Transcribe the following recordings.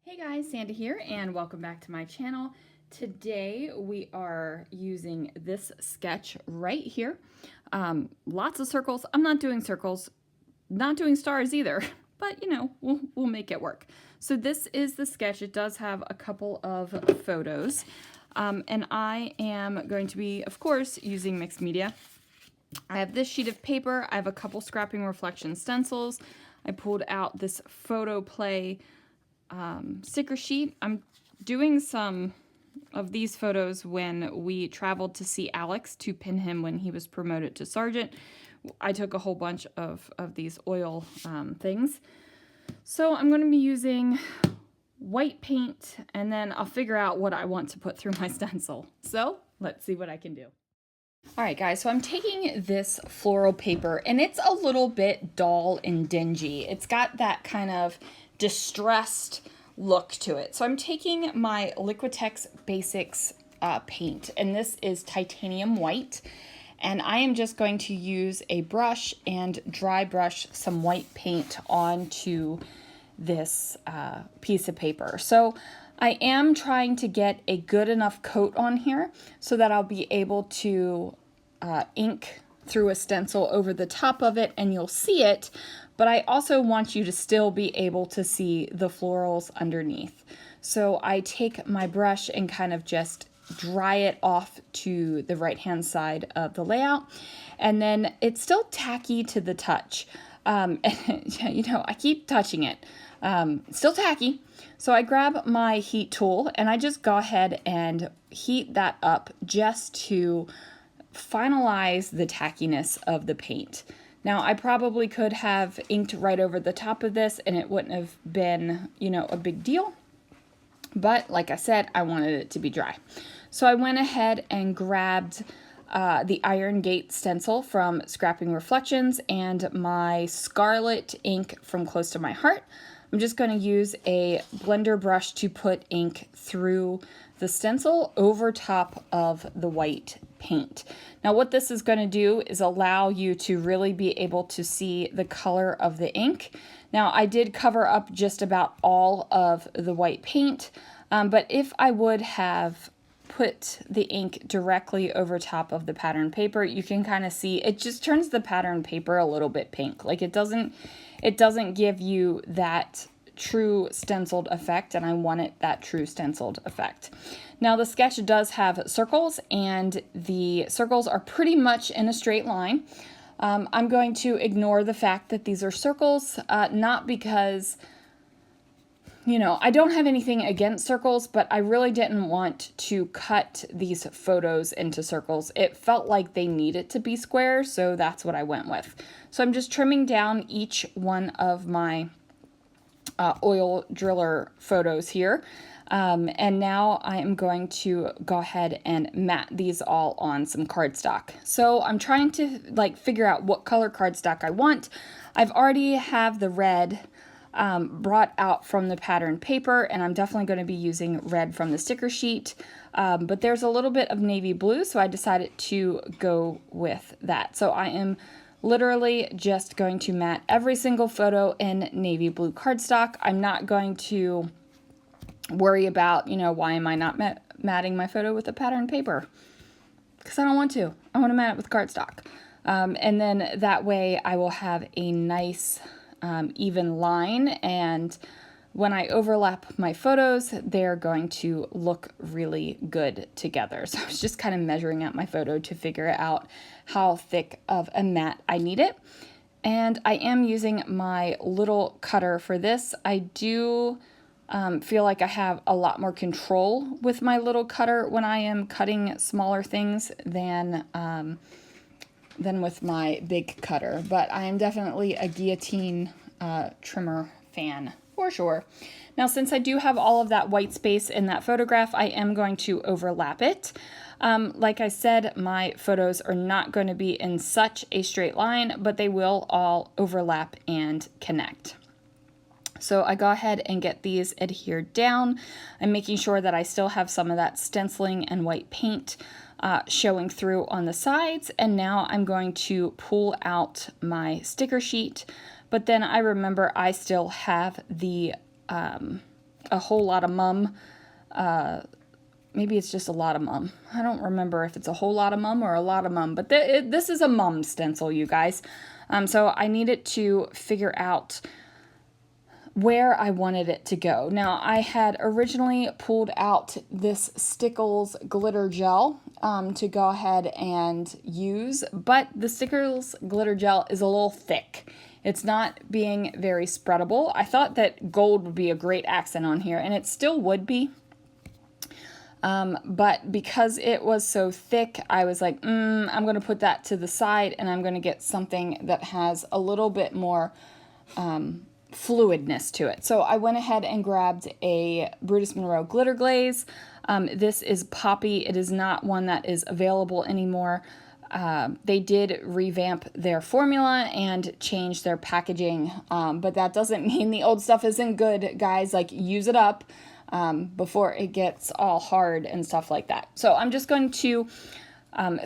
Hey guys, Sandy here and welcome back to my channel. Today we are using this sketch right here. Lots of circles. I'm not doing circles, not doing stars either, but you know, we'll make it work. So this is the sketch. It does have a couple of photos and I am going to be, of course, using mixed media. I have this sheet of paper. I have a couple scrapping reflection stencils. I pulled out this photo play sticker sheet. I'm doing some of these photos when we traveled to see Alex to pin him when he was promoted to sergeant. I took a whole bunch of these oil things. So I'm going to be using white paint and then I'll figure out what I want to put through my stencil. So let's see what I can do. All right, guys, so I'm taking this floral paper and it's a little bit dull and dingy. It's got that kind of distressed look to it. So I'm taking my Liquitex Basics paint, and this is titanium white. And I am just going to use a brush and dry brush some white paint onto this piece of paper. So I am trying to get a good enough coat on here so that I'll be able to ink through a stencil over the top of it and you'll see it, but I also want you to still be able to see the florals underneath. So I take my brush and kind of just dry it off to the right hand side of the layout, and then it's still tacky to the touch. And you know, I keep touching it. Still tacky. So I grab my heat tool and I just go ahead and heat that up just to finalize the tackiness of the paint. Now I probably could have inked right over the top of this and it wouldn't have been, you know, a big deal. But like I said, I wanted it to be dry. So I went ahead and grabbed the Iron Gate stencil from Scrapping Reflections and my Scarlet ink from Close to My Heart. I'm just going to use a blender brush to put ink through the stencil over top of the white paint. Now what this is going to do is allow you to really be able to see the color of the ink. Now I did cover up just about all of the white paint, but if I would have put the ink directly over top of the pattern paper, you can kind of see it just turns the pattern paper a little bit pink. Like it doesn't give you that true stenciled effect, and I wanted that true stenciled effect. Now the sketch does have circles, and the circles are pretty much in a straight line. I'm going to ignore the fact that these are circles, not because, you know, I don't have anything against circles, but I really didn't want to cut these photos into circles. It felt like they needed to be square, so that's what I went with. So I'm just trimming down each one of my oil driller photos here. And now I am going to go ahead and mat these all on some cardstock. So I'm trying to figure out what color cardstock I want. I've already have the red brought out from the pattern paper, and I'm definitely going to be using red from the sticker sheet. But there's a little bit of navy blue, so I decided to go with that. So I am literally just going to mat every single photo in navy blue cardstock. I'm not going to worry about, you know, why am I not matting my photo with a pattern paper? Because I don't want to. I want to mat it with cardstock. And then that way I will have a nice even line, and when I overlap my photos, they're going to look really good together. So I was just kind of measuring out my photo to figure out how thick of a mat I need it. And I am using my little cutter for this. I do feel like I have a lot more control with my little cutter when I am cutting smaller things than with my big cutter. But I am definitely a guillotine trimmer fan for sure. Now, since I do have all of that white space in that photograph, I am going to overlap it. Like I said, my photos are not going to be in such a straight line, but they will all overlap and connect. So I go ahead and get these adhered down. I'm making sure that I still have some of that stenciling and white paint showing through on the sides. And now I'm going to pull out my sticker sheet, but then I remember I still have the a whole lot of mum. Maybe it's just a lot of mum. I don't remember if it's a whole lot of mum or a lot of mum, but this is a mum stencil, you guys. So I needed to figure out where I wanted it to go. Now, I had originally pulled out this Stickles glitter gel to go ahead and use, but the Stickles glitter gel is a little thick. It's not being very spreadable. I thought that gold would be a great accent on here, and it still would be. But because it was so thick, I was like, I'm going to put that to the side, and I'm going to get something that has a little bit more fluidness to it. So I went ahead and grabbed a Brutus Monroe Glitter Glaze. This is Poppy. It is not one that is available anymore. They did revamp their formula and change their packaging, but that doesn't mean the old stuff isn't good, guys. Like, use it up before it gets all hard and stuff like that. So I'm just going to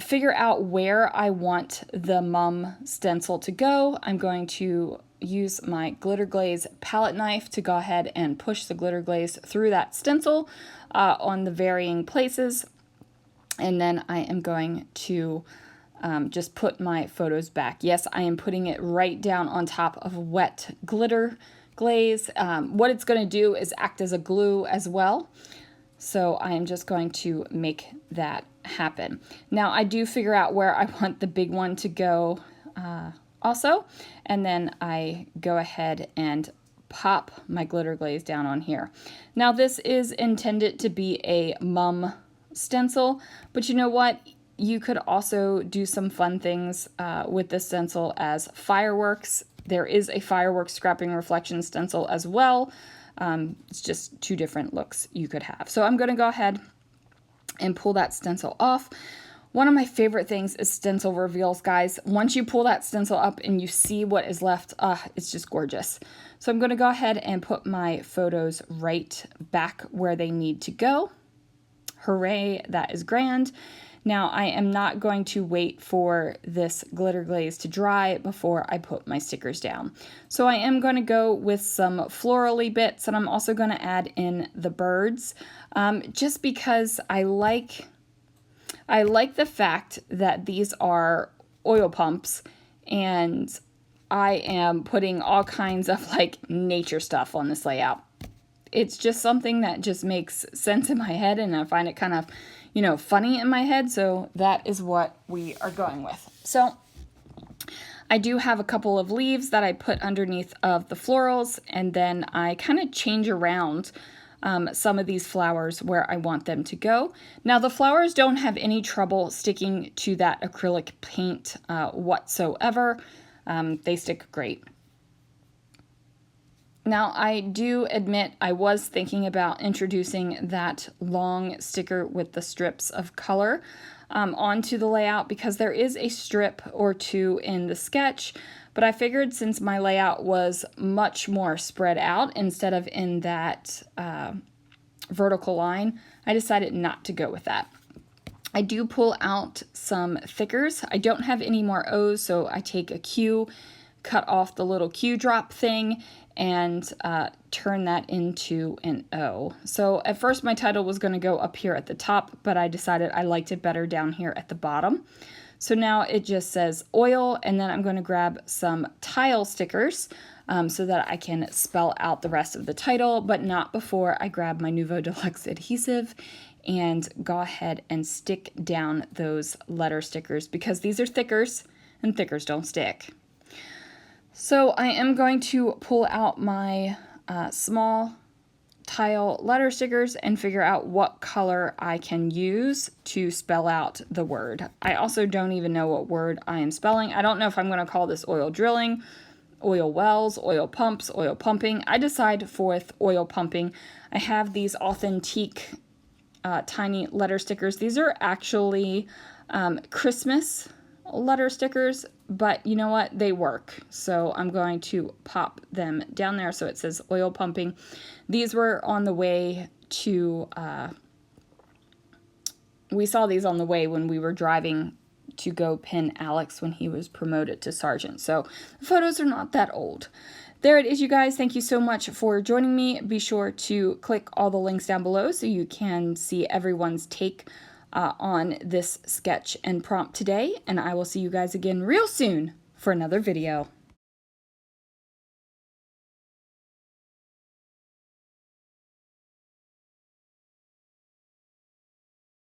figure out where I want the mum stencil to go. I'm going to use my Glitter Glaze palette knife to go ahead and push the glitter glaze through that stencil on the varying places. And then I am going to just put my photos back. Yes, I am putting it right down on top of wet glitter glaze. What it's going to do is act as a glue as well. So I am just going to make that happen. Now I do figure out where I want the big one to go also, and then I go ahead and pop my glitter glaze down on here. Now this is intended to be a mum stencil, but you know what? You could also do some fun things with this stencil as fireworks. There is a fireworks scrapping reflection stencil as well. It's just two different looks you could have. So I'm going to go ahead and pull that stencil off. One of my favorite things is stencil reveals, guys. Once you pull that stencil up and you see what is left, it's just gorgeous. So I'm going to go ahead and put my photos right back where they need to go. Hooray, that is grand. Now I am not going to wait for this glitter glaze to dry before I put my stickers down. So I am going to go with some florally bits, and I'm also going to add in the birds, just because I like the fact that these are oil pumps, and I am putting all kinds of like nature stuff on this layout. It's just something that just makes sense in my head, and I find it kind of, you know, funny in my head, so that is what we are going with. So I do have a couple of leaves that I put underneath of the florals, and then I kind of change around some of these flowers where I want them to go. Now the flowers don't have any trouble sticking to that acrylic paint whatsoever. They stick great. Now, I do admit I was thinking about introducing that long sticker with the strips of color onto the layout, because there is a strip or two in the sketch, but I figured since my layout was much more spread out instead of in that vertical line, I decided not to go with that. I do pull out some thickers. I don't have any more O's, so I take a Q, cut off the little Q drop thing, and turn that into an O. So at first my title was going to go up here at the top, but I decided I liked it better down here at the bottom. So now it just says oil, and then I'm going to grab some tile stickers so that I can spell out the rest of the title, but not before I grab my Nuvo Deluxe adhesive and go ahead and stick down those letter stickers, because these are thickers and thickers don't stick. So I am going to pull out my small tile letter stickers and figure out what color I can use to spell out the word. I also don't even know what word I am spelling. I don't know if I'm going to call this oil drilling, oil wells, oil pumps, oil pumping. I decide with oil pumping. I have these authentique tiny letter stickers. These are actually Christmas letter stickers, but you know what? They work. So I'm going to pop them down there so it says oil pumping. These were on the way to, we saw these on the way when we were driving to go pin Alex when he was promoted to sergeant. So the photos are not that old. there it is, you guys. Thank you so much for joining me. Be sure to click all the links down below so you can see everyone's take on this sketch and prompt today. And I will see you guys again real soon for another video.